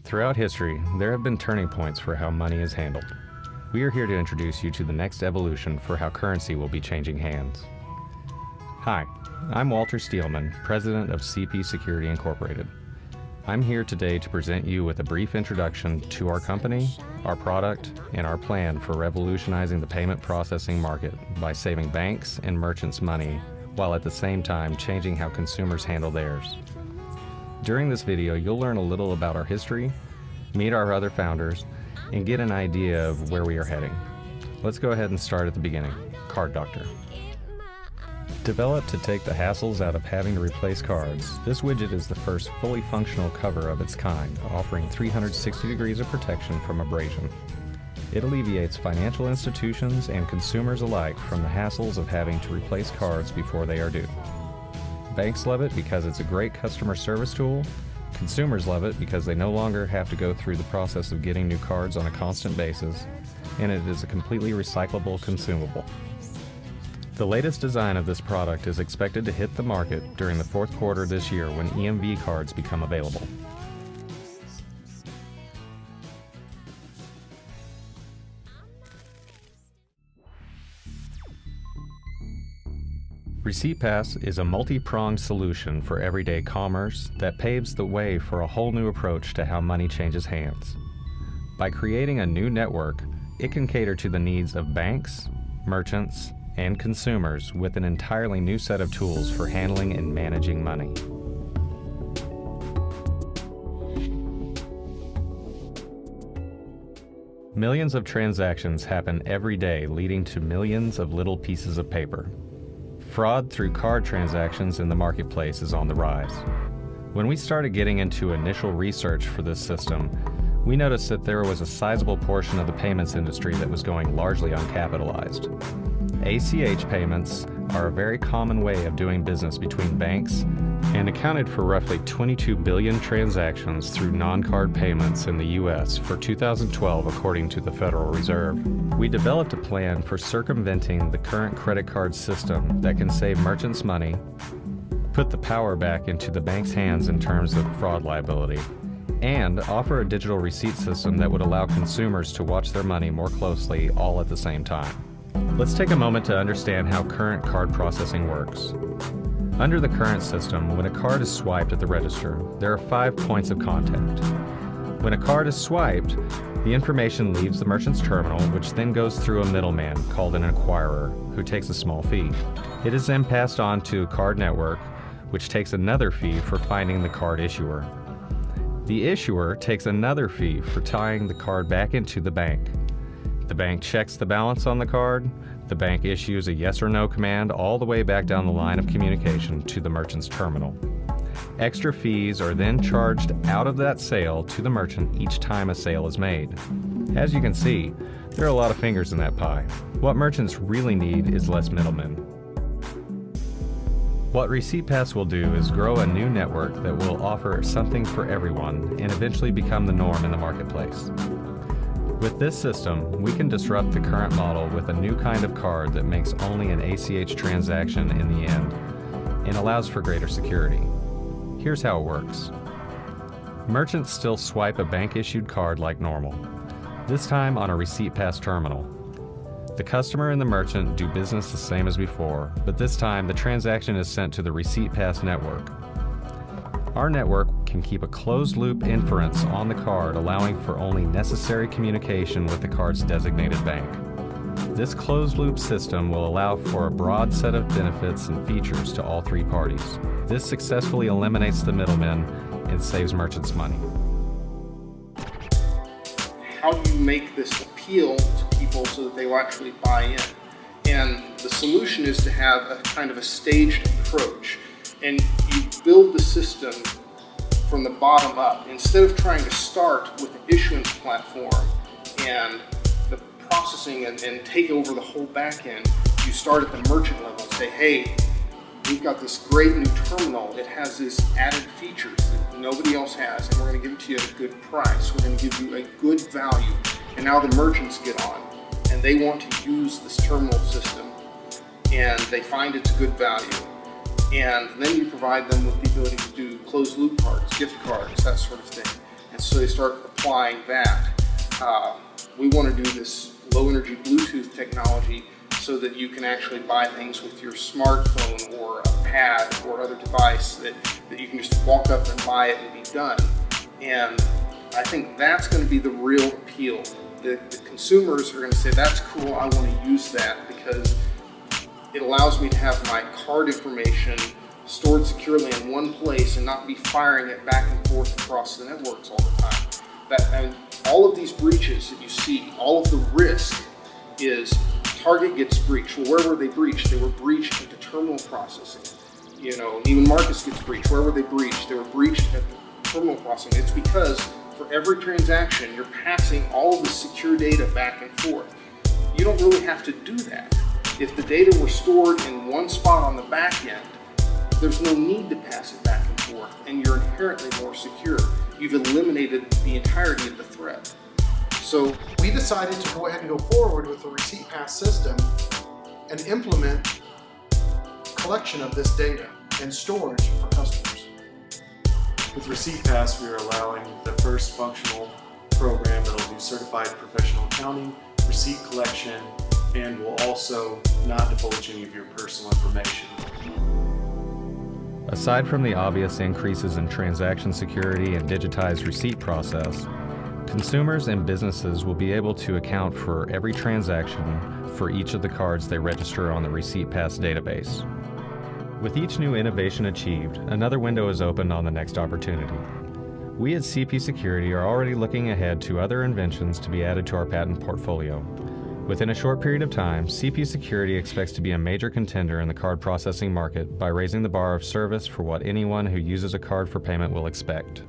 Throughout history, there have been turning points for how money is handled. We are here to introduce you to the next evolution for how currency will be changing hands. Hi, I'm Walter Steelman, President of CP Security Incorporated. I'm here today to present you with a brief introduction to our company, our product, and our plan for revolutionizing the payment processing market by saving banks and merchants money while at the same time changing how consumers handle theirs. During this video, you'll learn a little about our history, meet our other founders, and get an idea of where we are heading. Let's go ahead and start at the beginning. Card Doctor. Developed to take the hassles out of having to replace cards, this widget is the first fully functional cover of its kind, offering 360 degrees of protection from abrasion. It alleviates financial institutions and consumers alike from the hassles of having to replace cards before they are due. Banks love it because it's a great customer service tool. Consumers love it because they no longer have to go through the process of getting new cards on a constant basis, and it is a completely recyclable consumable. The latest design of this product is expected to hit the market during the fourth quarter this year when EMV cards become available. ReceiptPass is a multi-pronged solution for everyday commerce that paves the way for a whole new approach to how money changes hands. By creating a new network, it can cater to the needs of banks, merchants, and consumers with an entirely new set of tools for handling and managing money. Millions of transactions happen every day, leading to millions of little pieces of paper. Fraud through card transactions in the marketplace is on the rise. When we started getting into initial research for this system, we noticed that there was a sizable portion of the payments industry that was going largely uncapitalized. ACH payments are a very common way of doing business between banks and accounted for roughly 22 billion transactions through non-card payments in the U.S. for 2012 according to the Federal Reserve. We developed a plan for circumventing the current credit card system that can save merchants money, put the power back into the bank's hands in terms of fraud liability, and offer a digital receipt system that would allow consumers to watch their money more closely all at the same time. Let's take a moment to understand how current card processing works. Under the current system, when a card is swiped at the register, there are 5 points of contact. When a card is swiped, the information leaves the merchant's terminal, which then goes through a middleman called an acquirer, who takes a small fee. It is then passed on to a card network, which takes another fee for finding the card issuer. The issuer takes another fee for tying the card back into the bank. The bank checks the balance on the card. The bank issues a yes or no command all the way back down the line of communication to the merchant's terminal. Extra fees are then charged out of that sale to the merchant each time a sale is made. As you can see, there are a lot of fingers in that pie. What merchants really need is less middlemen. What ReceiptPass will do is grow a new network that will offer something for everyone and eventually become the norm in the marketplace. With this system, we can disrupt the current model with a new kind of card that makes only an ACH transaction in the end and allows for greater security. Here's how it works. Merchants still swipe a bank-issued card like normal, this time on a ReceiptPass terminal. The customer and the merchant do business the same as before, but this time the transaction is sent to the ReceiptPass network. Our network can keep a closed-loop inference on the card, allowing for only necessary communication with the card's designated bank. This closed-loop system will allow for a broad set of benefits and features to all three parties. This successfully eliminates the middlemen and saves merchants money. How do you make this appeal to people so that they will actually buy in? And the solution is to have a kind of a staged approach. And you build the system from the bottom up. Instead of trying to start with the issuance platform and the processing and take over the whole back end, you start at the merchant level and say, hey, we've got this great new terminal. It has this added features that nobody else has, and we're going to give it to you at a good price. We're going to give you a good value. And now the merchants get on, and they want to use this terminal system, and they find it's a good value. And then you provide them with the ability to do closed loop cards, gift cards, that sort of thing. And And so they start applying that. We want to do this low energy Bluetooth technology so that you can actually buy things with your smartphone or a pad or other device that you can just walk up and buy it and be done. And I think that's going to be the real appeal. The consumers are going to say, that's cool, I want to use that because it allows me to have my card information stored securely in one place and not be firing it back and forth across the networks all the time. And all of these breaches that you see, all of the risk is Target gets breached. Well, where were they breached? They were breached at the terminal processing. You know, Neiman Marcus gets breached. Where were they breached? They were breached at the terminal processing. It's because for every transaction, you're passing all of the secure data back and forth. You don't really have to do that. If the data were stored in one spot on the back end, there's no need to pass it back and forth, and you're inherently more secure. You've eliminated the entirety of the threat. So we decided to go ahead and go forward with the Receipt Pass system and implement collection of this data and storage for customers. With Receipt Pass, we are allowing the first functional program that will do certified professional accounting, receipt collection, and will also not divulge any of your personal information. Aside from the obvious increases in transaction security and digitized receipt process, consumers and businesses will be able to account for every transaction for each of the cards they register on the Receipt Pass database. With each new innovation achieved, another window is opened on the next opportunity. We at CP Security are already looking ahead to other inventions to be added to our patent portfolio. Within a short period of time, CP Security expects to be a major contender in the card processing market by raising the bar of service for what anyone who uses a card for payment will expect.